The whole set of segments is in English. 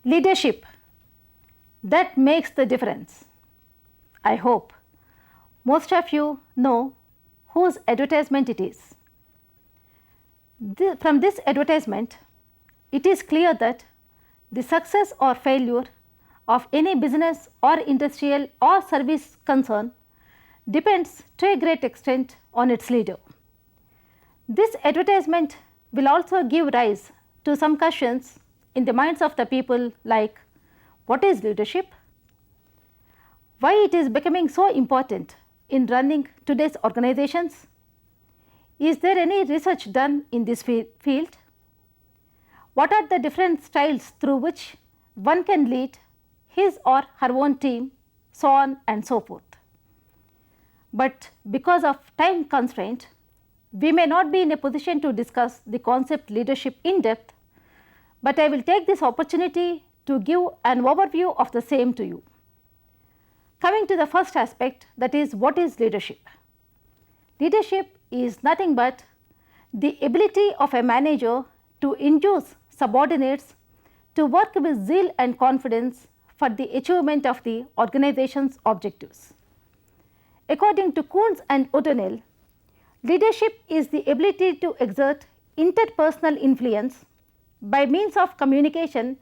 Leadership, that makes the difference. I hope most of you know whose advertisement it is. From this advertisement, it is clear that the success or failure of any business or industrial or service concern depends to a great extent on its leader. This advertisement will also give rise to some questions in the minds of the people like, what is leadership? Why it is becoming so important in running today's organizations? Is there any research done in this field? What are the different styles through which one can lead his or her own team, so on and so forth. But because of time constraint, we may not be in a position to discuss the concept leadership in depth, but I will take this opportunity to give an overview of the same to you. Coming to the first aspect, that is, what is leadership? Leadership is nothing but the ability of a manager to induce subordinates to work with zeal and confidence for the achievement of the organization's objectives. According to Kuhns and O'Donnell, leadership is the ability to exert interpersonal influence by means of communication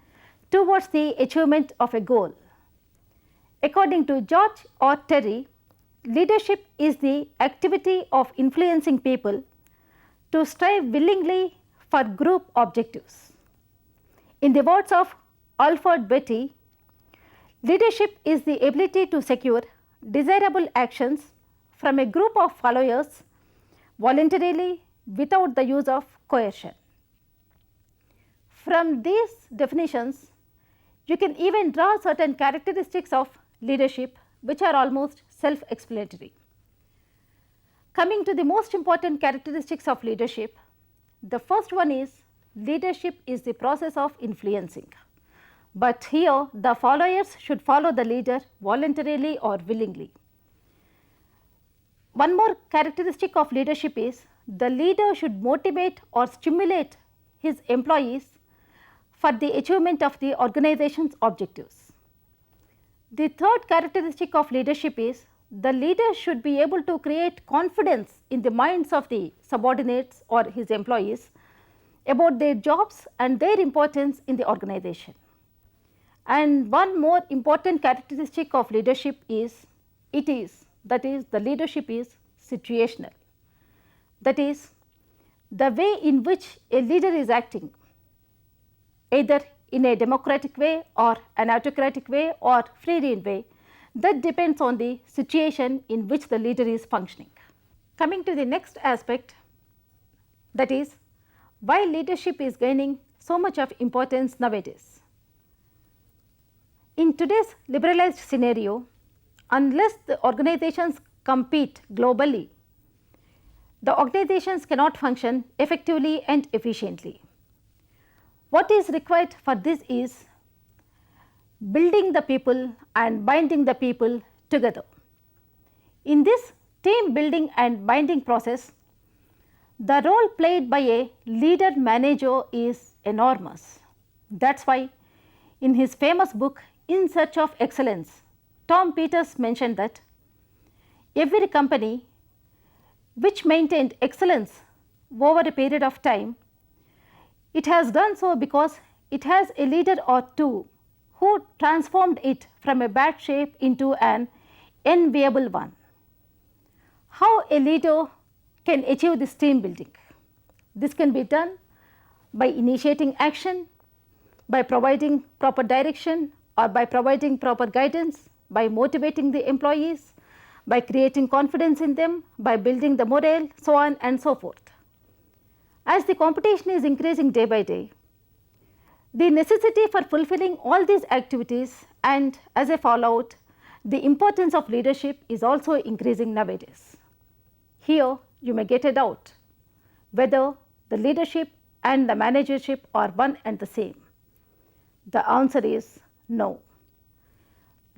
towards the achievement of a goal. According to George or Terry, leadership is the activity of influencing people to strive willingly for group objectives. In the words of Alfred Betty, leadership is the ability to secure desirable actions from a group of followers voluntarily without the use of coercion. From these definitions, you can even draw certain characteristics of leadership which are almost self-explanatory. Coming to the most important characteristics of leadership, the first one is leadership is the process of influencing. But here the followers should follow the leader voluntarily or willingly. One more characteristic of leadership is the leader should motivate or stimulate his employees for the achievement of the organization's objectives. The third characteristic of leadership is the leader should be able to create confidence in the minds of the subordinates or his employees about their jobs and their importance in the organization. And one more important characteristic of leadership is the leadership is situational. That is, the way in which a leader is acting, either in a democratic way or an autocratic way or free rein way, that depends on the situation in which the leader is functioning. Coming to the next aspect, that is, why leadership is gaining so much of importance nowadays. In today's liberalized scenario, unless the organizations compete globally, the organizations cannot function effectively and efficiently. What is required for this is building the people and binding the people together. In this team building and binding process, the role played by a leader manager is enormous. That is why in his famous book In Search of Excellence, Tom Peters mentioned that every company which maintained excellence over a period of time, it has done so because it has a leader or two who transformed it from a bad shape into an enviable one. How a leader can achieve this team building? This can be done by initiating action, by providing proper direction or by providing proper guidance, by motivating the employees, by creating confidence in them, by building the morale, so on and so forth. As the competition is increasing day by day, the necessity for fulfilling all these activities and as a fallout, the importance of leadership is also increasing nowadays. Here you may get a doubt whether the leadership and the managership are one and the same. The answer is no.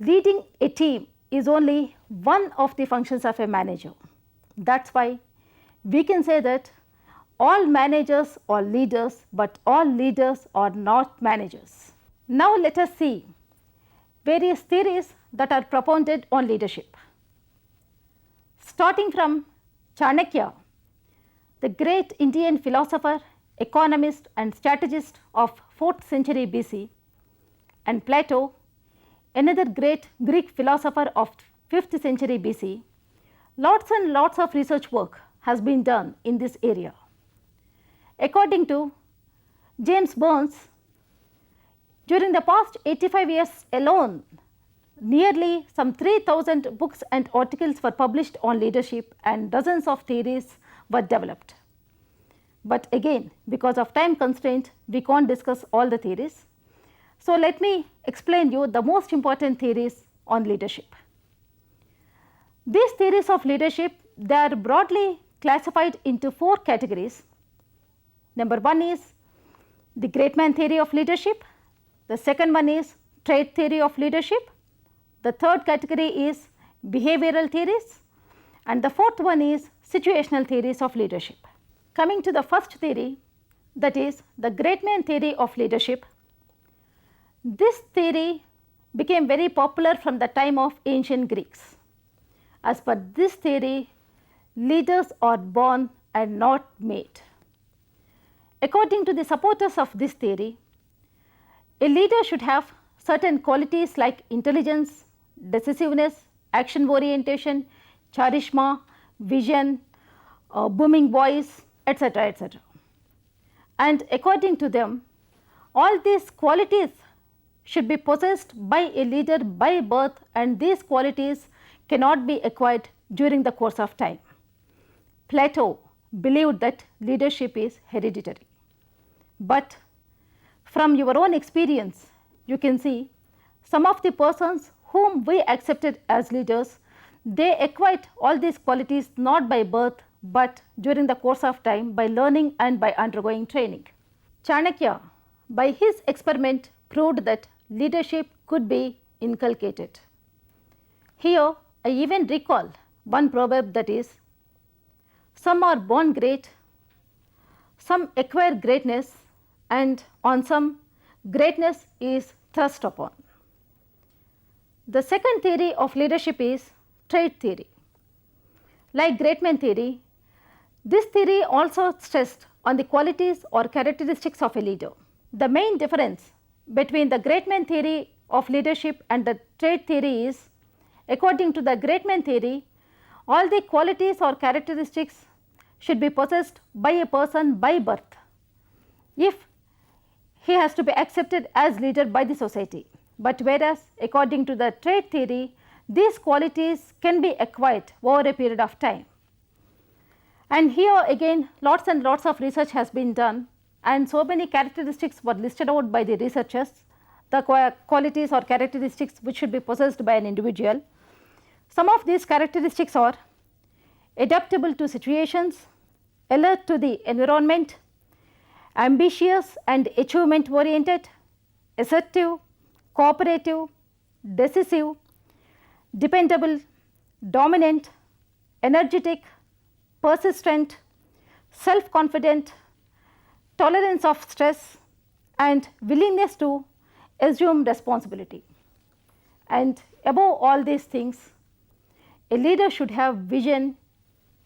Leading a team is only one of the functions of a manager. That is why we can say that all managers are leaders, but all leaders are not managers. Now let us see various theories that are propounded on leadership. Starting from Chanakya, the great Indian philosopher, economist and strategist of 4th century BC, and Plato, another great Greek philosopher of 5th century BC, lots and lots of research work has been done in this area. According to James Burns, during the past 85 years alone, nearly some 3,000 books and articles were published on leadership and dozens of theories were developed. But again, because of time constraint, we can't discuss all the theories. So let me explain you the most important theories on leadership. These theories of leadership, they are broadly classified into 4 categories. Number 1 is the great man theory of leadership. The second one is trait theory of leadership. The third category is behavioral theories. And the fourth one is situational theories of leadership. Coming to the first theory, that is the great man theory of leadership. This theory became very popular from the time of ancient Greeks. As per this theory, leaders are born and not made. According to the supporters of this theory, a leader should have certain qualities like intelligence, decisiveness, action orientation, charisma, vision, booming voice, etc., etc. And according to them, all these qualities should be possessed by a leader by birth, and these qualities cannot be acquired during the course of time. Plato believed that leadership is hereditary. But from your own experience, you can see some of the persons whom we accepted as leaders, they acquired all these qualities not by birth, but during the course of time by learning and by undergoing training. Chanakya, by his experiment, proved that leadership could be inculcated. Here, I even recall one proverb, that is, some are born great, some acquire greatness, and on some greatness is thrust upon. The second theory of leadership is trait theory. Like great man theory, this theory also stressed on the qualities or characteristics of a leader. The main difference between the great man theory of leadership and the trait theory is, according to the great man theory, all the qualities or characteristics should be possessed by a person by birth if he has to be accepted as leader by the society. But whereas according to the trait theory, these qualities can be acquired over a period of time. And here again lots and lots of research has been done, and so many characteristics were listed out by the researchers, the qualities or characteristics which should be possessed by an individual. Some of these characteristics are adaptable to situations, alert to the environment, ambitious and achievement oriented, assertive, cooperative, decisive, dependable, dominant, energetic, persistent, self-confident, tolerance of stress, and willingness to assume responsibility. And above all these things, a leader should have vision,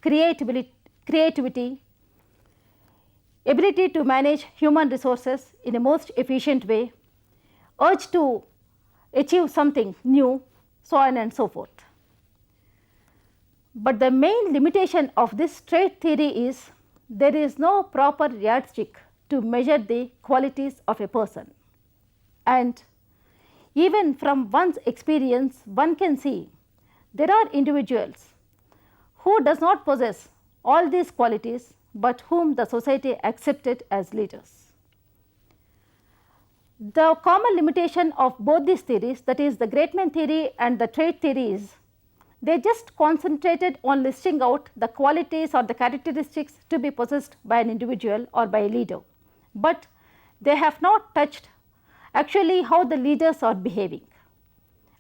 creativity, ability to manage human resources in a most efficient way, urge to achieve something new, so on and so forth. But the main limitation of this trait theory is there is no proper yardstick to measure the qualities of a person. And even from one's experience, one can see there are individuals who does not possess all these qualities, but whom the society accepted as leaders. The common limitation of both these theories, that is the great man theory and the trait theory, is they just concentrated on listing out the qualities or the characteristics to be possessed by an individual or by a leader, but they have not touched actually how the leaders are behaving.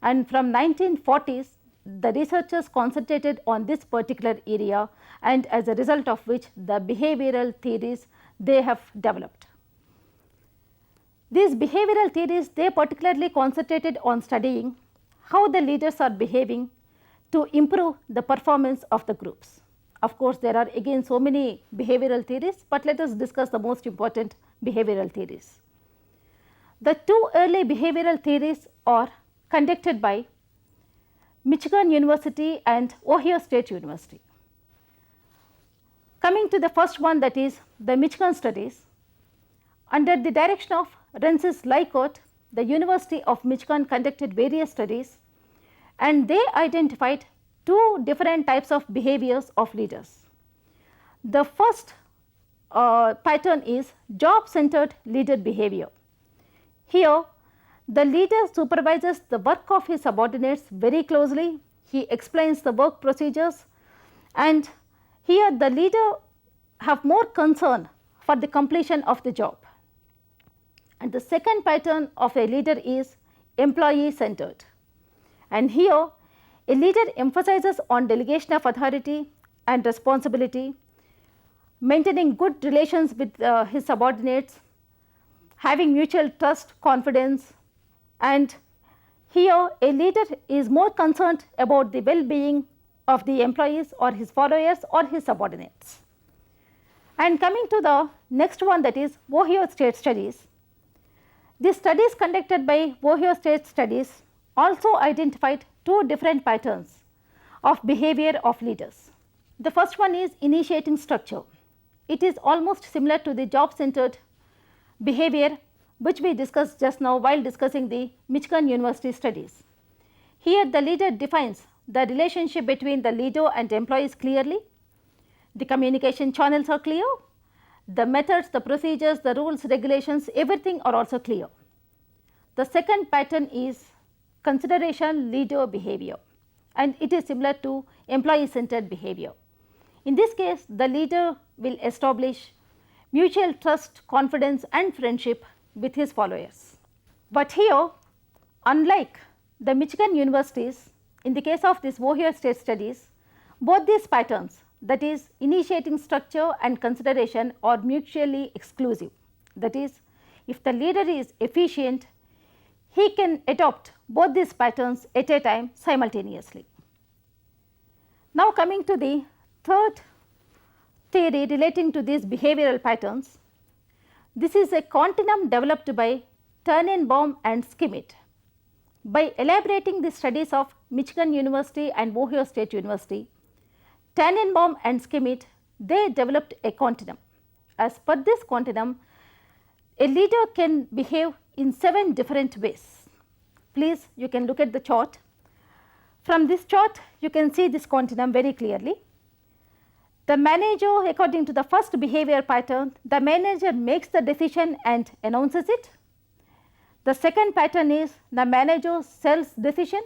And from 1940s, the researchers concentrated on this particular area, and as a result of which the behavioral theories they have developed. These behavioral theories, they particularly concentrated on studying how the leaders are behaving to improve the performance of the groups. Of course, there are again so many behavioral theories, but let us discuss the most important behavioral theories. The two early behavioral theories are conducted by Michigan University and Ohio State University. Coming to the first one, that is the Michigan Studies, under the direction of Rensis Lycott, the University of Michigan conducted various studies and they identified two different types of behaviors of leaders. The first pattern is job-centered leader behavior. Here, the leader supervises the work of his subordinates very closely. He explains the work procedures, and here the leader have more concern for the completion of the job. And the second pattern of a leader is employee-centered. And here, a leader emphasizes on delegation of authority and responsibility, maintaining good relations with his subordinates, having mutual trust, confidence, and here a leader is more concerned about the well-being of the employees or his followers or his subordinates. And coming to the next one, that is Ohio State Studies. The studies conducted by Ohio State Studies also identified two different patterns of behavior of leaders. The first one is initiating structure. It is almost similar to the job-centered behavior which we discussed just now while discussing the Michigan University studies. Here the leader defines the relationship between the leader and employees clearly, the communication channels are clear, the methods, the procedures, the rules, regulations, everything are also clear. The second pattern is consideration leader behavior, and it is similar to employee centered behavior. In this case, the leader will establish mutual trust, confidence and friendship with his followers. But here, unlike the Michigan universities, in the case of this Ohio State Studies, both these patterns, that is initiating structure and consideration, are mutually exclusive. That is, if the leader is efficient, he can adopt both these patterns at a time simultaneously. Now coming to the third theory relating to these behavioral patterns, this is a continuum developed by Tannenbaum and Schmidt. By elaborating the studies of Michigan University and Ohio State University, Tannenbaum and Schmidt, they developed a continuum. As per this continuum, a leader can behave in 7 different ways. Please, you can look at the chart. From this chart, you can see this continuum very clearly. The manager, according to the first behavior pattern, the manager makes the decision and announces it. The second pattern is the manager sells decision.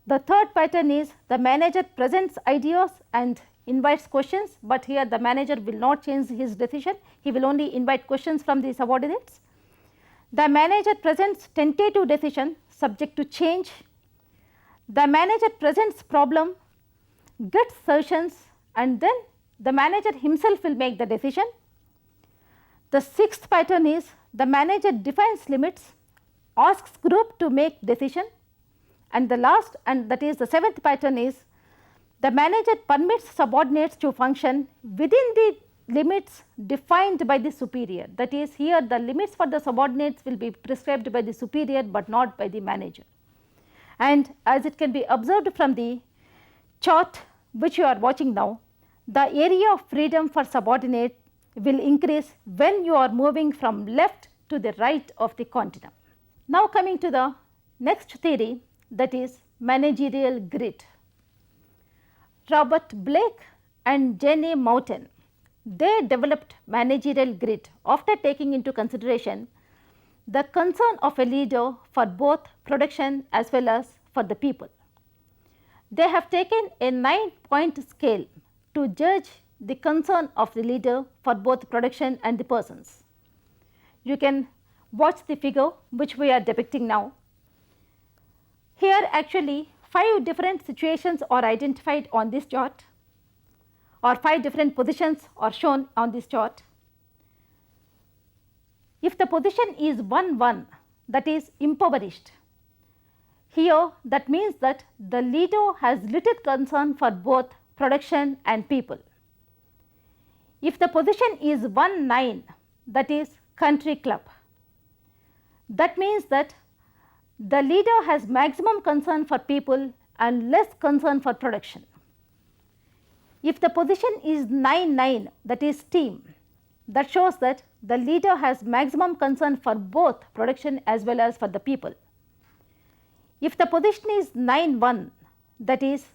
The third pattern is the manager presents ideas and invites questions, but here the manager will not change his decision, he will only invite questions from the subordinates. The manager presents tentative decision subject to change. The manager presents problem, gets suggestions, and then the manager himself will make the decision. The sixth pattern is the manager defines limits, asks group to make decision, and the last, and that is the seventh pattern, is the manager permits subordinates to function within the limits defined by the superior. That is, here the limits for the subordinates will be prescribed by the superior but not by the manager. And as it can be observed from the chart which you are watching now, the area of freedom for subordinate will increase when you are moving from left to the right of the continuum. Now coming to the next theory, that is managerial grit. Robert Blake and Jenny Moulton, they developed managerial grit after taking into consideration the concern of a leader for both production as well as for the people. They have taken a 9-point scale to judge the concern of the leader for both production and the persons. You can watch the figure which we are depicting now. Here actually 5 different situations are identified on this chart, or 5 different positions are shown on this chart. If the position is 1-1, that is impoverished, here that means that the leader has little concern for both production and people. If the position is 1-9, that is country club, that means that the leader has maximum concern for people and less concern for production. If the position is 9-9, that is team, that shows that the leader has maximum concern for both production as well as for the people. If the position is 9-1, that is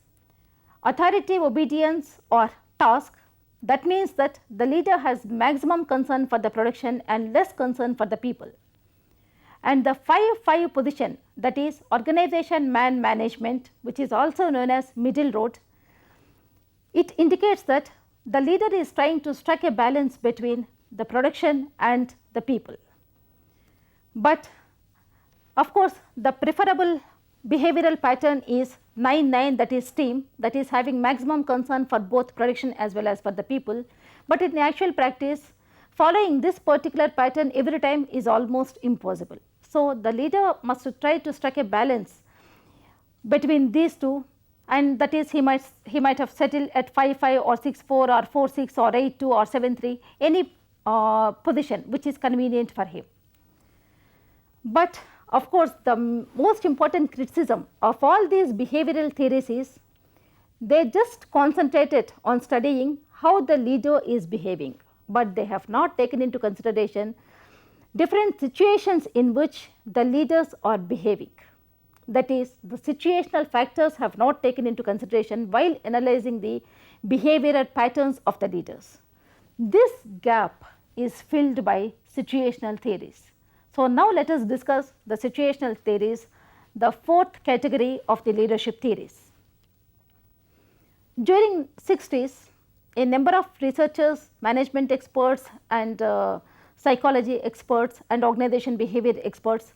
authority, obedience or task, that means that the leader has maximum concern for the production and less concern for the people. And the 5-5 position, that is organization man management, which is also known as middle road, it indicates that the leader is trying to strike a balance between the production and the people. But of course, the preferable behavioral pattern is 9-9, that is team, that is having maximum concern for both production as well as for the people. But in actual practice, following this particular pattern every time is almost impossible. So, the leader must try to strike a balance between these two, and that is he might have settled at 5-5 or 6-4 or 4-6 or 8-2 or 7-3, any position which is convenient for him. But of course, the most important criticism of all these behavioral theories is they just concentrated on studying how the leader is behaving, but they have not taken into consideration different situations in which the leaders are behaving. That is, the situational factors have not taken into consideration while analyzing the behavioral patterns of the leaders. This gap is filled by situational theories. So, now let us discuss the situational theories, the fourth category of the leadership theories. During 60s, a number of researchers, management experts and psychology experts and organization behavior experts,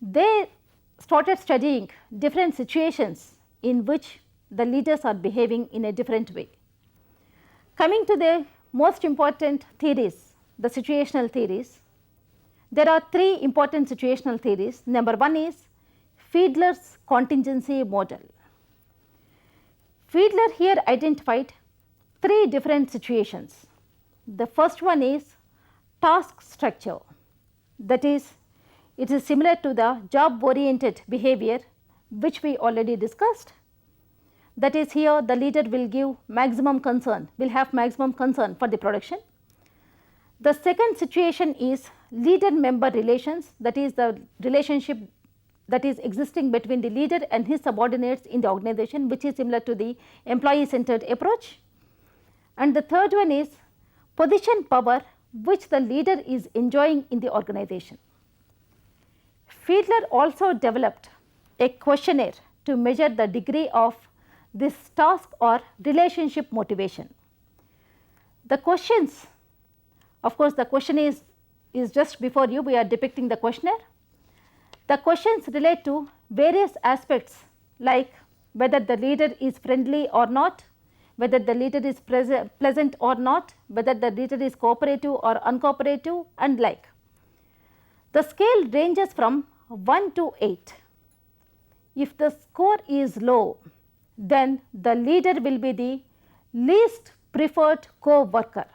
they started studying different situations in which the leaders are behaving in a different way. Coming to the most important theories, the situational theories, there are three important situational theories. Number one is Fiedler's contingency model. Fiedler here identified three different situations. The first one is task structure, that is, it is similar to the job oriented behavior which we already discussed. That is, here the leader will give maximum concern, will have maximum concern for the production. The second situation is leader member relations, that is the relationship that is existing between the leader and his subordinates in the organization, which is similar to the employee centered approach. And the third one is position power, which the leader is enjoying in the organization. Fiedler also developed a questionnaire to measure the degree of this task or relationship motivation. The questions, of course, the question is just before you, we are depicting the questionnaire. The questions relate to various aspects like whether the leader is friendly or not, whether the leader is pleasant or not, whether the leader is cooperative or uncooperative and like. The scale ranges from 1 to 8. If the score is low, then the leader will be the least preferred co-worker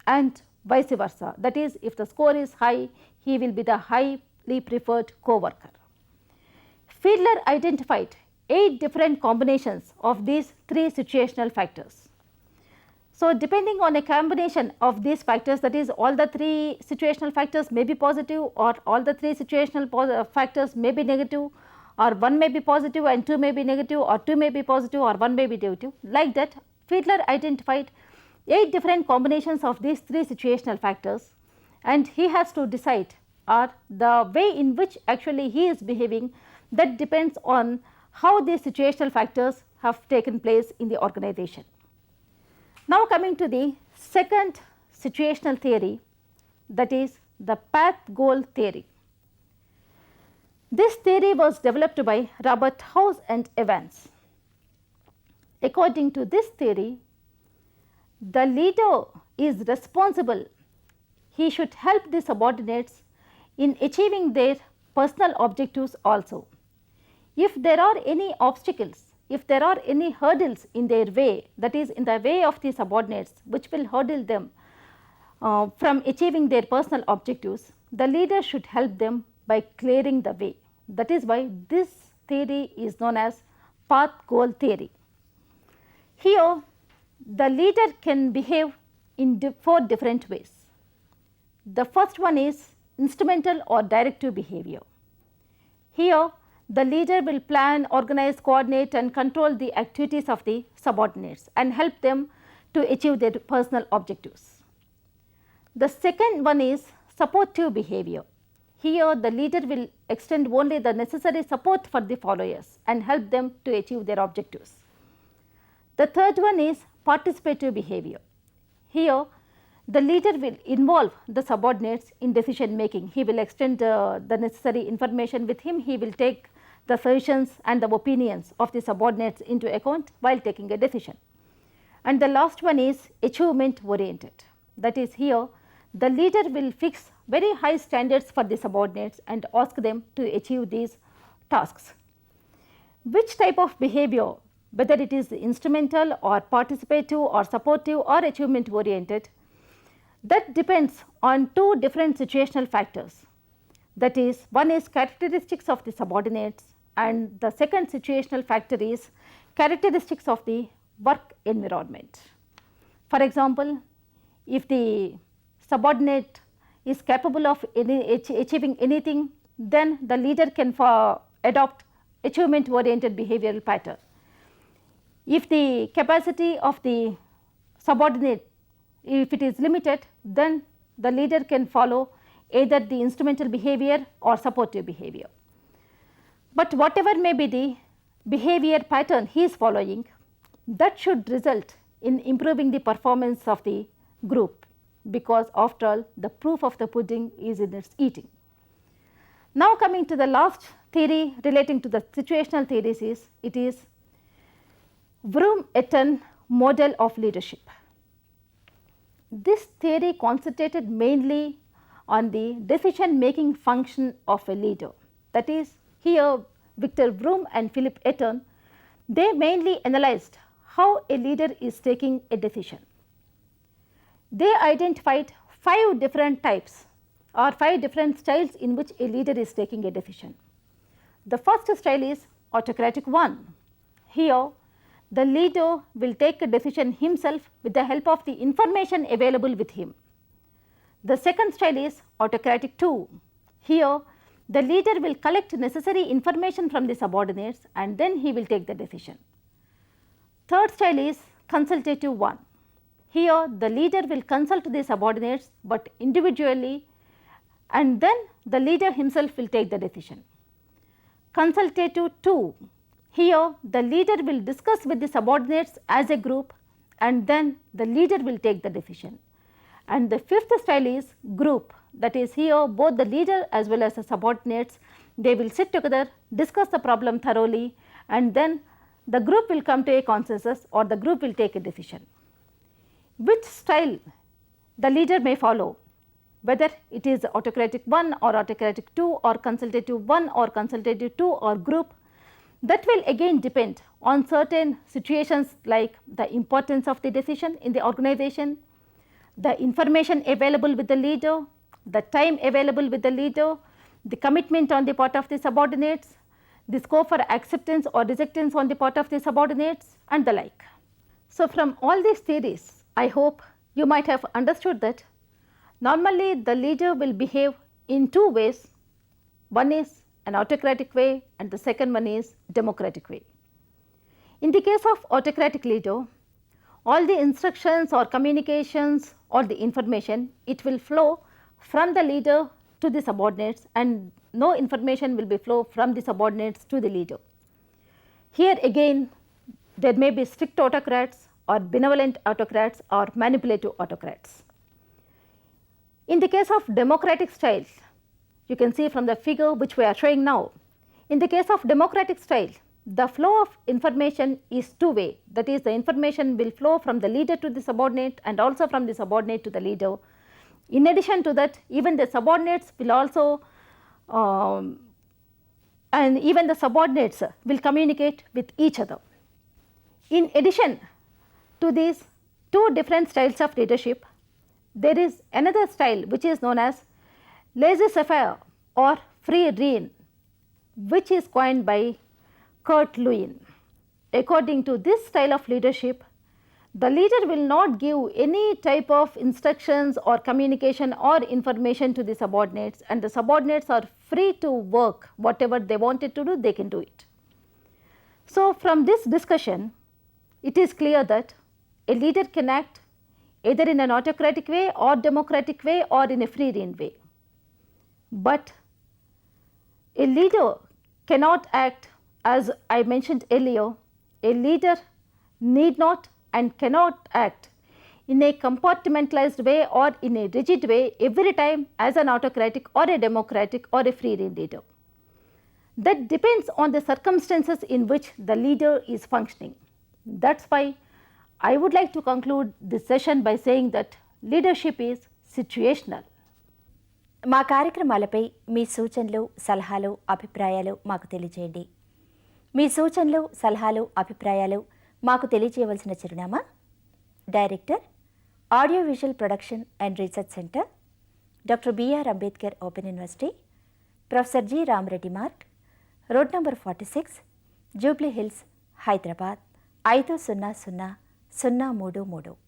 and vice versa. That is, if the score is high, he will be the highly preferred co-worker. Fiedler identified 8 different combinations of these 3 situational factors. So, depending on a combination of these factors, that is, all the 3 situational factors may be positive or all the 3 situational factors may be negative, or 1 may be positive and 2 may be negative, or 2 may be positive or 1 may be negative. Like that, Fiedler identified 8 different combinations of these 3 situational factors, and he has to decide or the way in which actually he is behaving, that depends on how these situational factors have taken place in the organization. Now, coming to the second situational theory, that is the path goal theory. This theory was developed by Robert House and Evans. According to this theory, the leader is responsible, he should help the subordinates in achieving their personal objectives also. If there are any obstacles, if there are any hurdles in their way, that is in the way of the subordinates which will hurdle them from achieving their personal objectives, the leader should help them by clearing the way. That is why this theory is known as path goal theory. Here the leader can behave in 4 different ways. The first one is instrumental or directive behavior. Here the leader will plan, organize, coordinate and control the activities of the subordinates and help them to achieve their personal objectives. The second one is supportive behavior. Here the leader will extend only the necessary support for the followers and help them to achieve their objectives. The third one is participative behavior. Here the leader will involve the subordinates in decision making. He will extend the necessary information with him. He will take the suggestions and the opinions of the subordinates into account while taking a decision. And the last one is achievement oriented. That is, here the leader will fix very high standards for the subordinates and ask them to achieve these tasks. Which type of behavior, whether it is instrumental or participative or supportive or achievement oriented, that depends on 2 different situational factors. That is, one is characteristics of the subordinates and the second situational factor is characteristics of the work environment. For example, if the subordinate is capable of achieving anything, then the leader can adopt achievement oriented behavioral pattern. If the capacity of the subordinate, if it is limited, then the leader can follow either the instrumental behavior or supportive behavior. But whatever may be the behavior pattern he is following, that should result in improving the performance of the group, because after all the proof of the pudding is in its eating. Now coming to the last theory relating to the situational theories is, it is BRAOU MBA model of leadership. This theory concentrated mainly on the decision making function of a leader. That is, here Victor BRAOU and Philip Eaton, they mainly analyzed how a leader is taking a decision. They identified 5 different types or 5 different styles in which a leader is taking a decision. The first style is autocratic one. Here the leader will take a decision himself with the help of the information available with him. The second style is autocratic 2. Here the leader will collect necessary information from the subordinates and then he will take the decision. Third style is consultative 1. Here the leader will consult the subordinates but individually, and then the leader himself will take the decision. Consultative 2. Here the leader will discuss with the subordinates as a group and then the leader will take the decision. And the fifth style is group. That is, here both the leader as well as the subordinates, they will sit together, discuss the problem thoroughly and then the group will come to a consensus or the group will take a decision. Which style the leader may follow, whether it is autocratic 1 or autocratic 2 or consultative 1 or consultative 2 or group, that will again depend on certain situations like the importance of the decision in the organization, the information available with the leader, the time available with the leader, the commitment on the part of the subordinates, the scope for acceptance or rejectance on the part of the subordinates and the like. So, from all these theories, I hope you might have understood that normally the leader will behave in 2 ways. One is an autocratic way and the second one is democratic way. In the case of autocratic leader, all the instructions or communications or the information, it will flow from the leader to the subordinates and no information will be flow from the subordinates to the leader. Here again there may be strict autocrats or benevolent autocrats or manipulative autocrats. In the case of democratic styles, you can see from the figure which we are showing now. In the case of democratic style, the flow of information is 2 way. That is, the information will flow from the leader to the subordinate and also from the subordinate to the leader In addition to that, even the subordinates will also will communicate with each other. In addition to these two different styles of leadership, there is another style which is known as laissez-faire or free rein, which is coined by Kurt Lewin. According to this style of leadership, the leader will not give any type of instructions or communication or information to the subordinates, and the subordinates are free to work whatever they wanted to do, they can do it. So, from this discussion, it is clear that a leader can act either in an autocratic way or democratic way or in a free rein way. But a leader cannot act, as I mentioned earlier, a leader need not and cannot act in a compartmentalized way or in a rigid way every time as an autocratic or a democratic or a free rein leader. That depends on the circumstances in which the leader is functioning. That is why I would like to conclude this session by saying that leadership is situational. మా కార్యక్రమాలపై మీ సూచనలు, సలహాలు, అభిప్రాయాలు మాకు తెలియజేయండి. మీ సూచనలు, సలహాలు, అభిప్రాయాలు మాకు తెలియజేయవలసిన చిరునామా: director, audio visual production and research centre, doctor B R Ambedkar open university, professor G Ramareddy Marg, road number 46, Jubilee Hills, Hyderabad 500033.